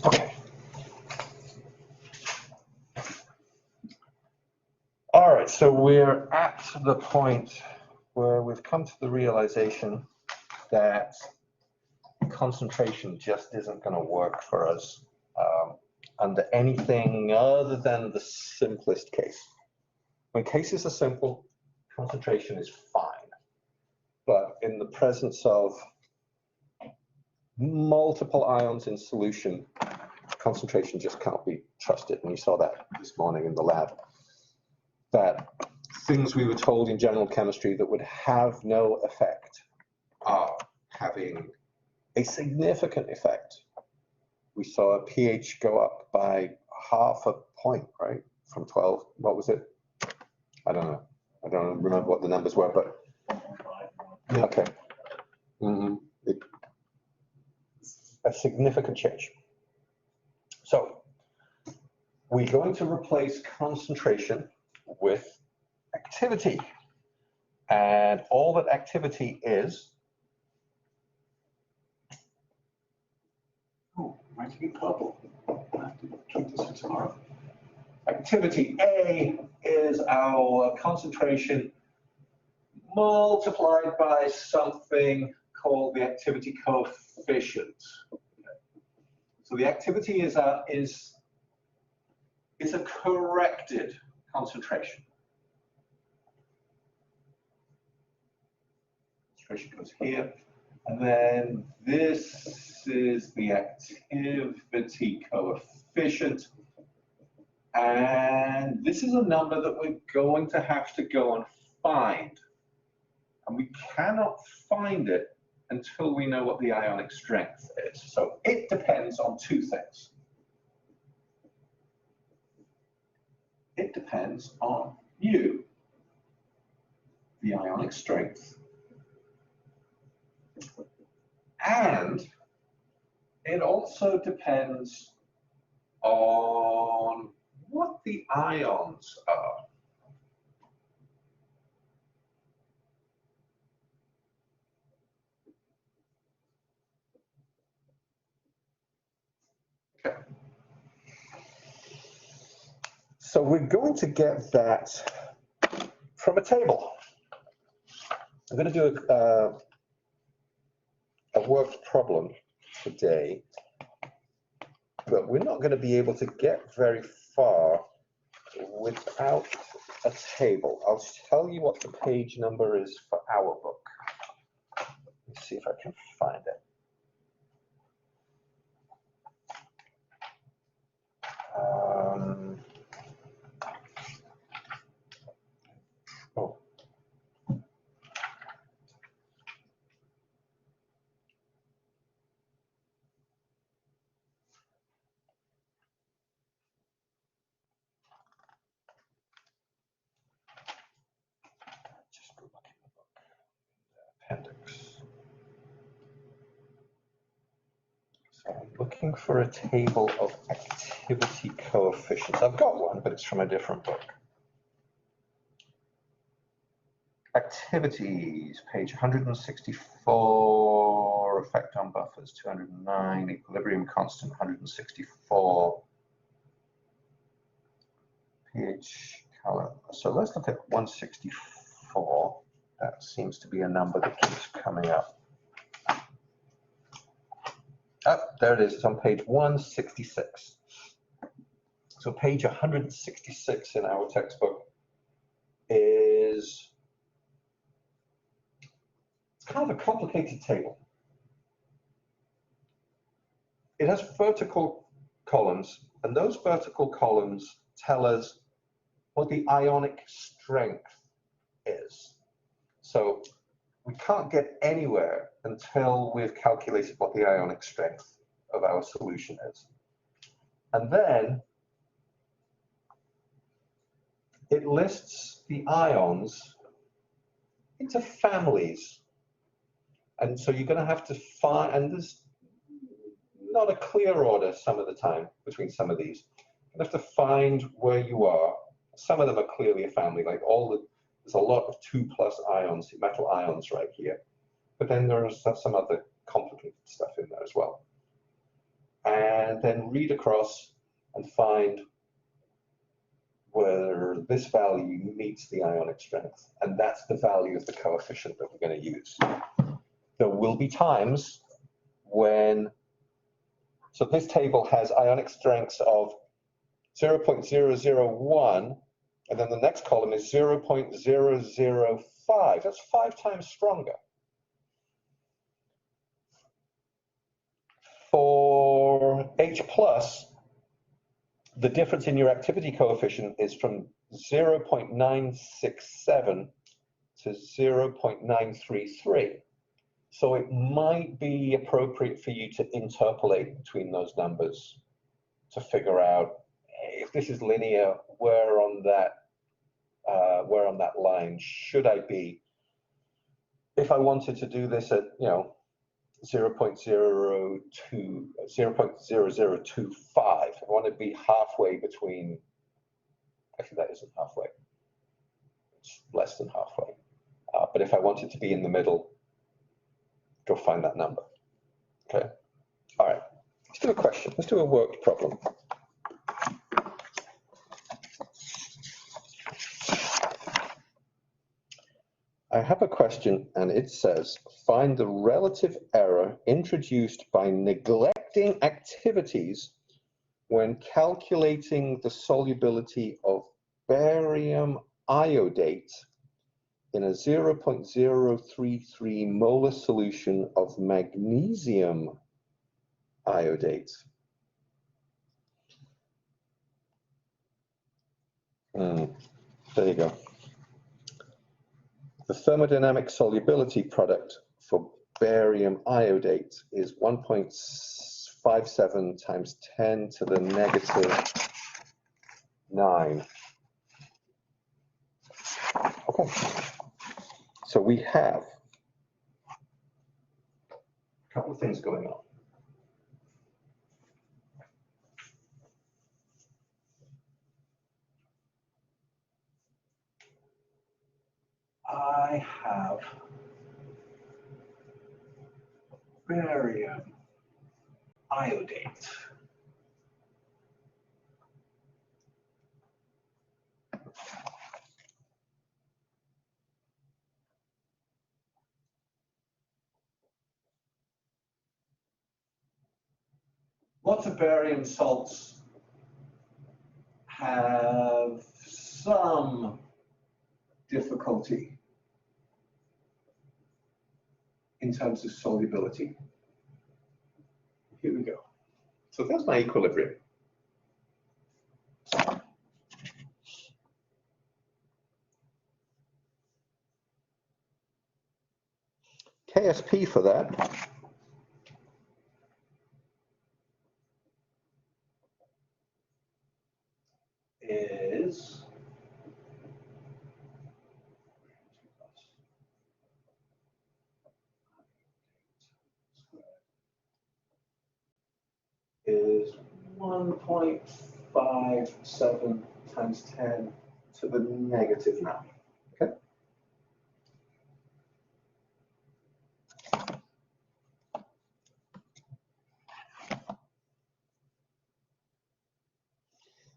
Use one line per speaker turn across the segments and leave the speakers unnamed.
Okay. All right, so we're at the point where we've come to the realization that concentration just isn't going to work for us under anything other than the simplest case. When cases are simple, concentration is fine. But in the presence of multiple ions in solution, concentration just can't be trusted. And you saw that this morning in the lab. That things we were told in general chemistry that would have no effect are having a significant effect. We saw a pH go up by half a point, right? From 12, what was it? I don't know. I don't remember what the numbers were, but okay. A significant change. So we're going to replace concentration with activity. And all that activity is.
Oh, writing in purple. I have to keep this for tomorrow.
Activity A is our concentration multiplied by something called the activity coefficient. So the activity is a corrected concentration. Concentration goes here, and then this is the activity coefficient. And this is a number that we're going to have to go and find. And we cannot find it until we know what the ionic strength is. So it depends on two things. It depends on you, the ionic strength, and it also depends on what the ions are. Okay. So we're going to get that from a table. I'm going to do a worked problem today, but we're not going to be able to get very far without a table. I'll tell you what the page number is for our book. Let's see if I can find it. Oh. Just go look in the book, the appendix. So I'm looking for a table of activity coefficients. I've got one, but it's from a different book. Activities, page 164, effect on buffers, 209, equilibrium constant, 164, pH color. So let's look at 164. That seems to be a number that keeps coming up. Oh, there it is, it's on page 166. So page 166 in our textbook is kind of a complicated table. It has vertical columns, and those vertical columns tell us what the ionic strength is. So we can't get anywhere until we've calculated what the ionic strength of our solution is. And then it lists the ions into families. And so you're going to have to find, and there's not a clear order some of the time between some of these. You have to find where you are. Some of them are clearly a family, like there's a lot of 2+ ions, metal ions right here. But then there's some other complicated stuff in there as well. and then read across and find whether this value meets the ionic strength. And that's the value of the coefficient that we're going to use. There will be times when, so this table has ionic strengths of 0.001, and then the next column is 0.005. That's 5 times stronger. For H+, the difference in your activity coefficient is from 0.967 to 0.933. So it might be appropriate for you to interpolate between those numbers to figure out if this is linear, where on that line should I be? If I wanted to do this at 0.00025, I want to be halfway between. Actually, that isn't halfway. It's less than halfway. But if I wanted to be in the middle, go find that number. Okay. All right. Let's do a question. Let's do a worked problem. I have a question, and it says, find the relative error introduced by neglecting activities when calculating the solubility of barium iodate in a 0.033 molar solution of magnesium iodate. There you go. The thermodynamic solubility product for barium iodate is 1.57 times 10 to the negative 9. Okay, so we have a couple of things going on. I have barium iodate. Lots of barium salts have some difficulty in terms of solubility. Here we go. So that's my equilibrium. KSP for that is is 1.57 times 10 to the negative 9. Okay.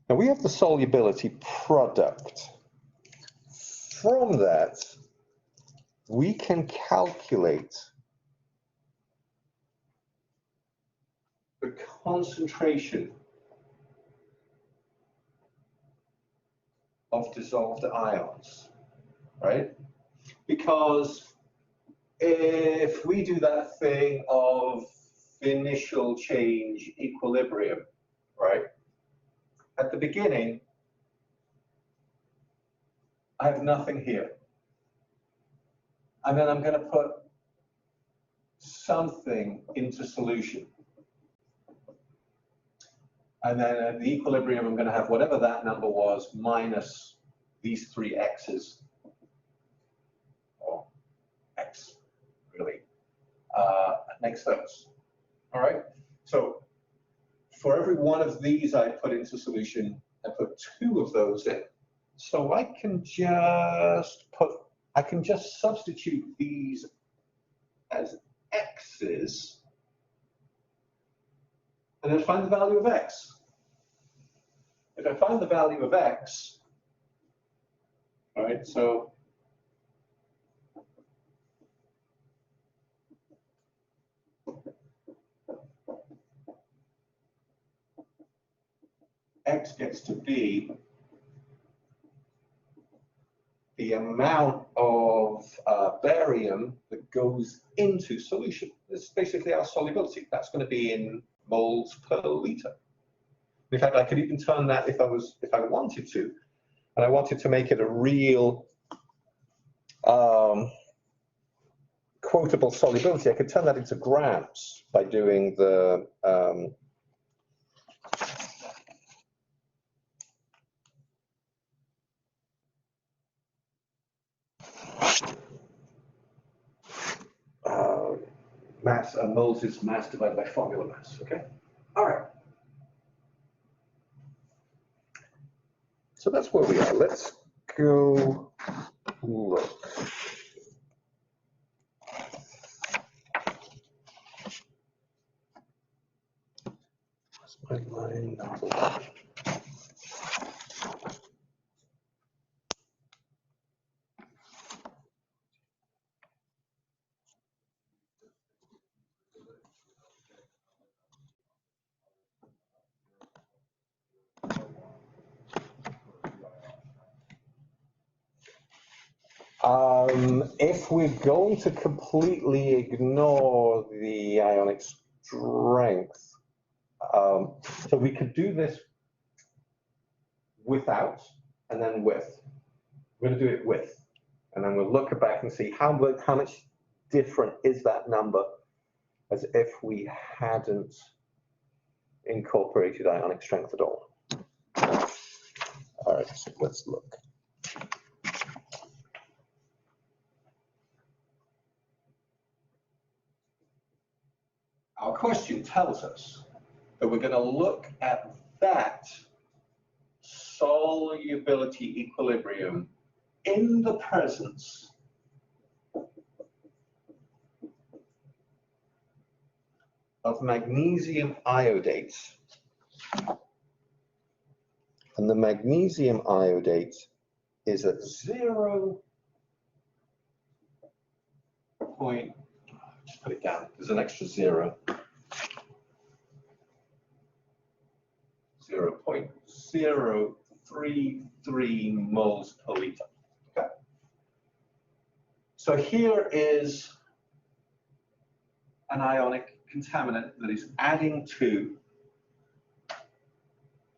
Now we have the solubility product. From that, we can calculate the concentration of dissolved ions, right? Because if we do that thing of initial change equilibrium, right? At the beginning, I have nothing here. And then I'm going to put something into solution. And then at the equilibrium, I'm going to have whatever that number was minus these 3 x's, or x, really, next those. All right? So for every one of these I put into solution, I put 2 of those in. So I can just substitute these as x's and then find the value of x. If I find the value of x, all right, so x gets to be the amount of barium that goes into solution. This is basically our solubility. That's going to be in moles per liter. In fact, I could even turn that if I wanted to, and I wanted to make it a real quotable solubility. I could turn that into grams by doing the mass, moles is mass divided by formula mass, okay? All right. So that's where we are. Let's go look. What's my line number? If we're going to completely ignore the ionic strength, so we could do this without and then with. We're going to do it with, and then we'll look back and see how much different is that number as if we hadn't incorporated ionic strength at all. All right, so let's look. Our question tells us that we're going to look at that solubility equilibrium in the presence of magnesium iodates. And the magnesium iodate is at 0. Just put it down, there's an extra 0. 0.033 moles per liter. Okay. So here is an ionic contaminant that is adding to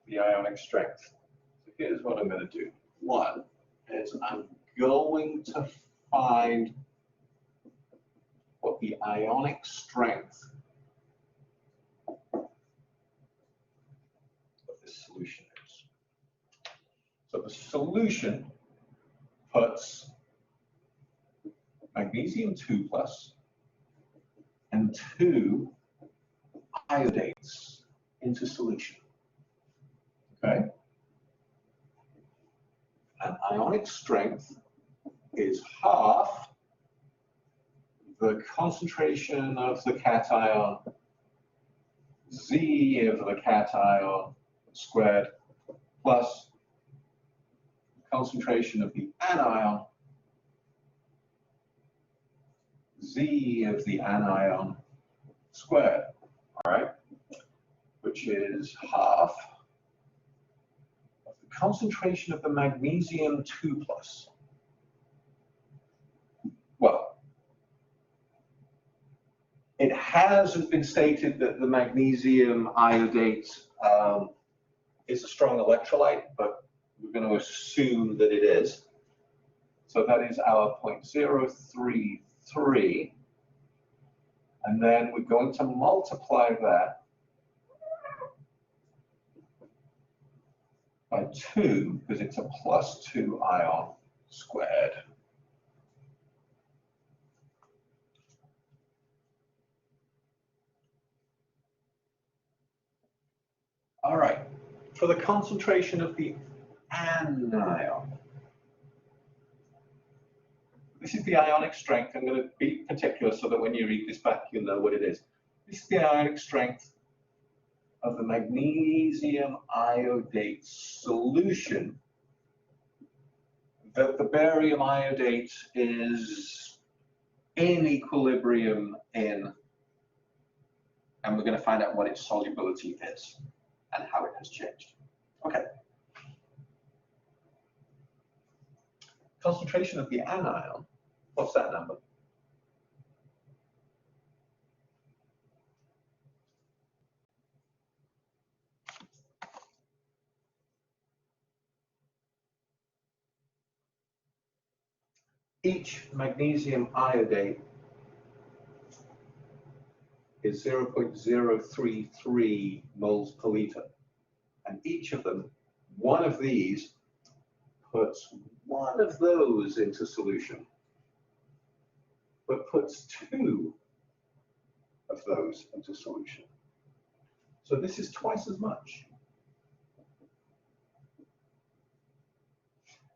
the ionic strength. So here's what I'm going to do. One is I'm going to find what the ionic strength of this solution is. So the solution puts magnesium 2+ and 2 iodates into solution. Okay? And ionic strength is half the concentration of the cation, Z of the cation squared, plus the concentration of the anion, Z of the anion squared, all right, which is half of the concentration of the magnesium 2+. Well, it hasn't been stated that the magnesium iodate is a strong electrolyte, but we're going to assume that it is. So that is our 0.033. And then we're going to multiply that by 2, because it's a +2 ion squared. All right, for the concentration of the anion, this is the ionic strength. I'm going to be particular so that when you read this back, you'll know what it is. This is the ionic strength of the magnesium iodate solution that the barium iodate is in equilibrium in, and we're going to find out what its solubility is and how it has changed. Okay. Concentration of the anion, what's that number? Each magnesium iodate is 0.033 moles per liter. And each of them, one of these, puts one of those into solution, but puts two of those into solution. So this is twice as much.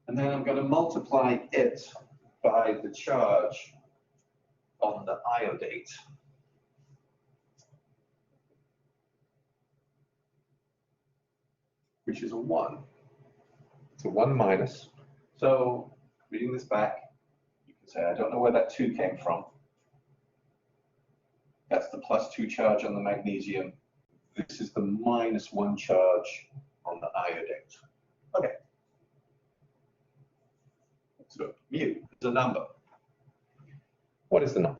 And then I'm going to multiply it by the charge on the iodate. Which is a 1. It's a 1 minus. So reading this back, you can say, I don't know where that 2 came from. That's the +2 charge on the magnesium. This is the -1 charge on the iodate. Okay. So mu is a number. What is the number?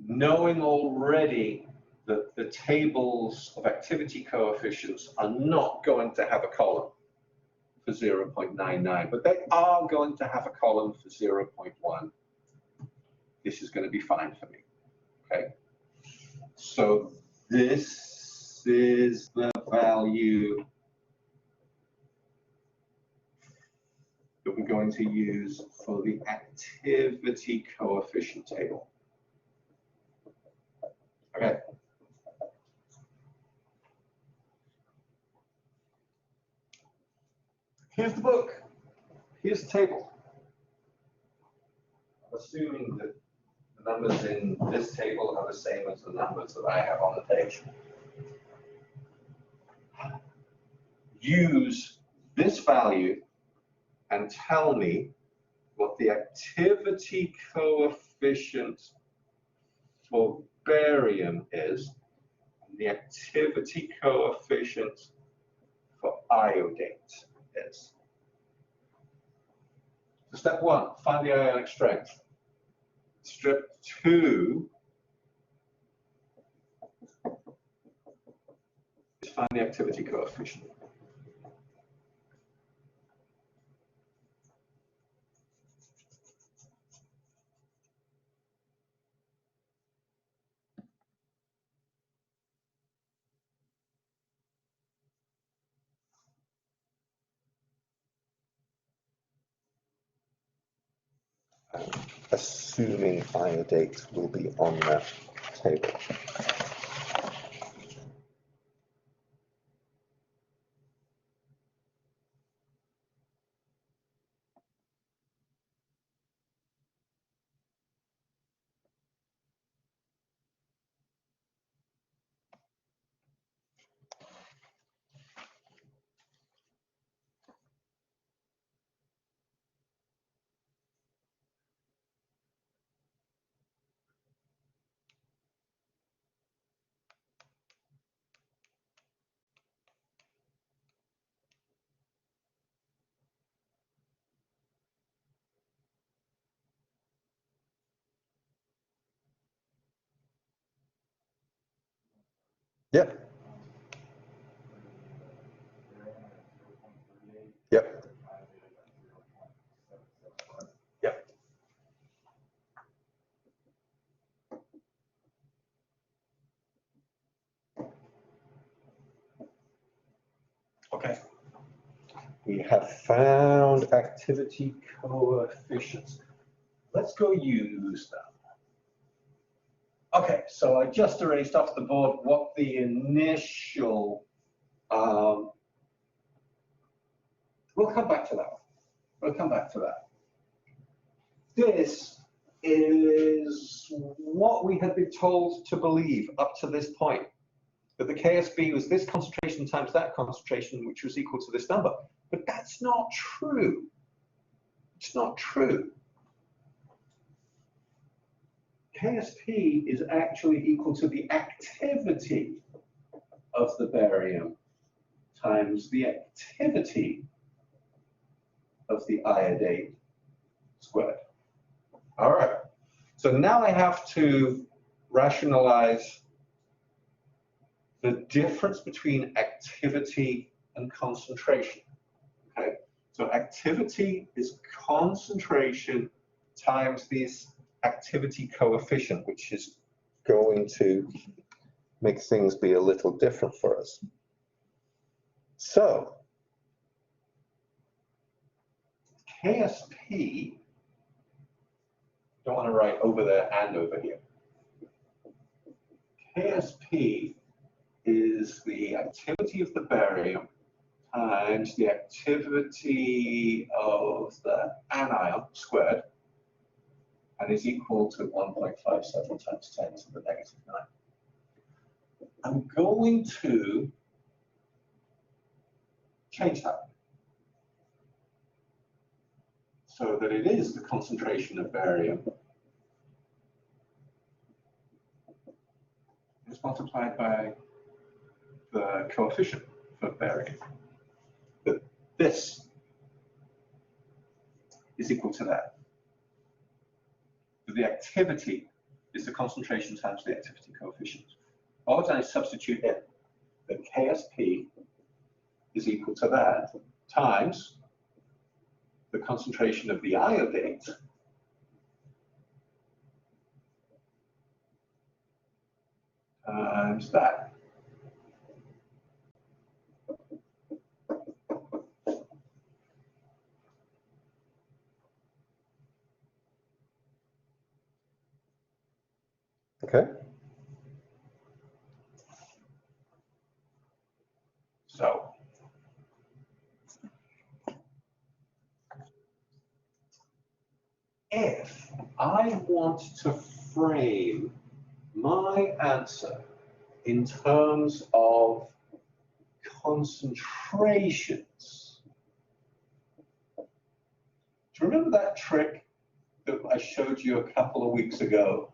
Knowing already that the tables of activity coefficients are not going to have a column for 0.99, but they are going to have a column for 0.1. This is going to be fine for me, okay? So this is the value that we're going to use for the activity coefficient table. Okay. Here's the book. Here's the table. I'm assuming that the numbers in this table are the same as the numbers that I have on the page. Use this value and tell me what the activity coefficient for barium is and the activity coefficient for iodate is. So step 1, find the ionic strength. Step 2 is find the activity coefficient. Assuming iodate will be on that table. Yep. Yep. Yep. Okay. We have found activity coefficients. Let's go use them. Okay, so I just erased off the board what the initial, we'll come back to that. We'll come back to that. This is what we had been told to believe up to this point, that the KSB was this concentration times that concentration, which was equal to this number. But that's not true. It's not true. KSP is actually equal to the activity of the barium times the activity of the iodate squared. All right, so now I have to rationalize the difference between activity and concentration. Okay, so activity is concentration times this activity coefficient, which is going to make things be a little different for us. So KSP, don't want to write over there and over here. KSP is the activity of the barium times the activity of the anion squared, and is equal to 1.57 times 10 to the negative 9. I'm going to change that so that it is the concentration of barium is multiplied by the coefficient for barium. But this is equal to that. The activity is the concentration times the activity coefficient. All I've done is substitute in that KSP is equal to that times the concentration of the iodate times that. Okay. So if I want to frame my answer in terms of concentrations, do you remember that trick that I showed you a couple of weeks ago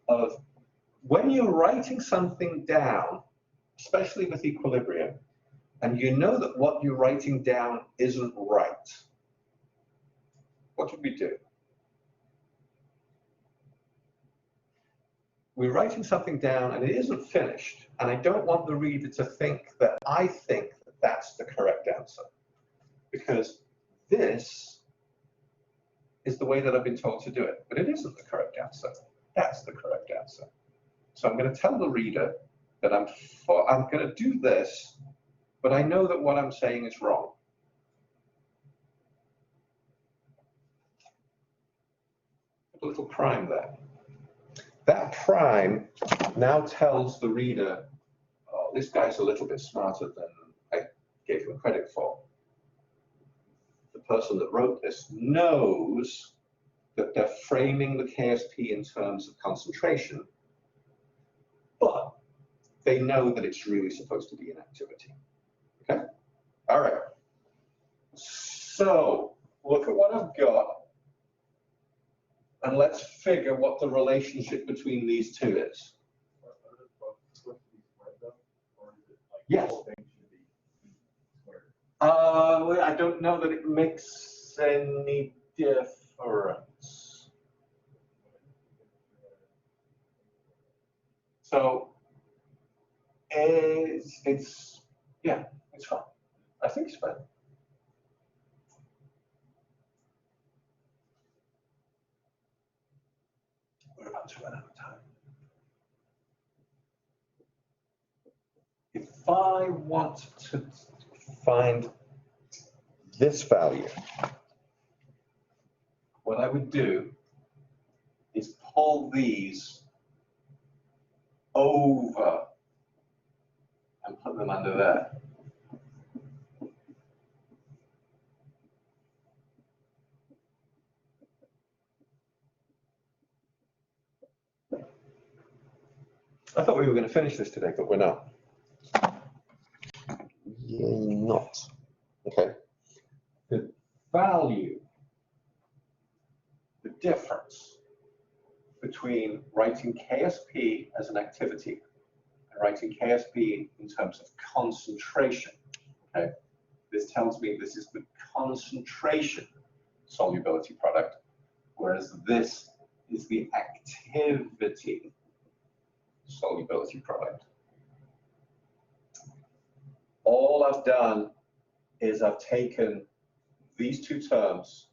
of when you're writing something down, especially with equilibrium, and you know that what you're writing down isn't right, what did we do? We're writing something down and it isn't finished, and I don't want the reader to think that I think that that's the correct answer, because this is the way that I've been told to do it, but it isn't the correct answer. That's the correct answer. So I'm going to tell the reader that I'm going to do this, but I know that what I'm saying is wrong. Put a little prime there. That prime now tells the reader, oh, this guy's a little bit smarter than I gave him credit for. The person that wrote this knows that they're framing the KSP in terms of concentration, but they know that it's really supposed to be an activity. Okay? All right. So look at what I've got, and let's figure what the relationship between these two is. Yes. I don't know that it makes any difference. So yeah, it's fine. I think it's fine. We're about to run out of time. If I want to find this value, what I would do is pull these over and put them under there. I thought we were going to finish this today, but we're not. Yay, not. Okay. The value, the difference between writing KSP as an activity and writing KSP in terms of concentration. Okay. This tells me this is the concentration solubility product, whereas this is the activity solubility product. All I've done is I've taken these two terms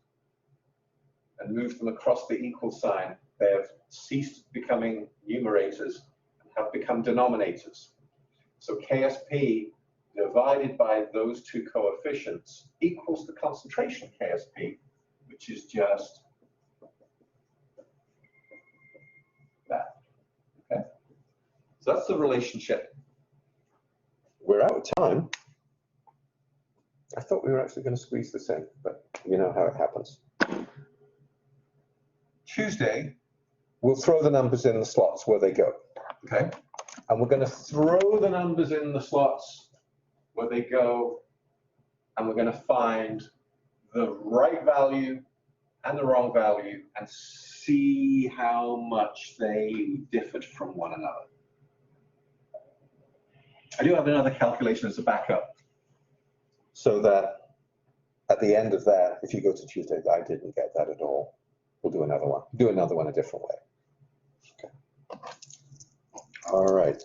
and moved them across the equal sign. They have ceased becoming numerators and have become denominators. So KSP divided by those two coefficients equals the concentration KSP, which is just that. Okay. So that's the relationship. We're out of time. I thought we were actually going to squeeze this in, but you know how it happens. Tuesday, we'll throw the numbers in the slots where they go, okay? And we're going to throw the numbers in the slots where they go, and we're going to find the right value and the wrong value and see how much they differed from one another. I do have another calculation as a backup, so that at the end of that, if you go to Tuesday, I didn't get that at all, we'll do another one. Do another one a different way. Okay. All right.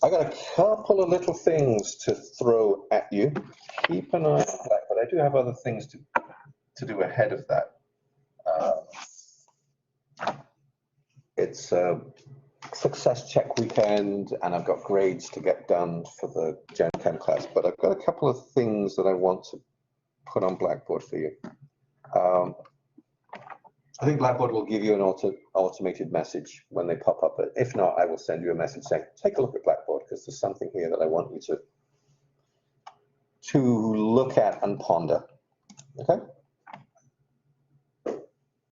I got a couple of little things to throw at you. Keep an eye on that, but I do have other things to do ahead of that. It's a success check weekend, and I've got grades to get done for the Gen Chem class, but I've got a couple of things that I want to put on Blackboard for you. I think Blackboard will give you an automated message when they pop up, but if not, I will send you a message saying, take a look at Blackboard, because there's something here that I want you to look at and ponder, okay?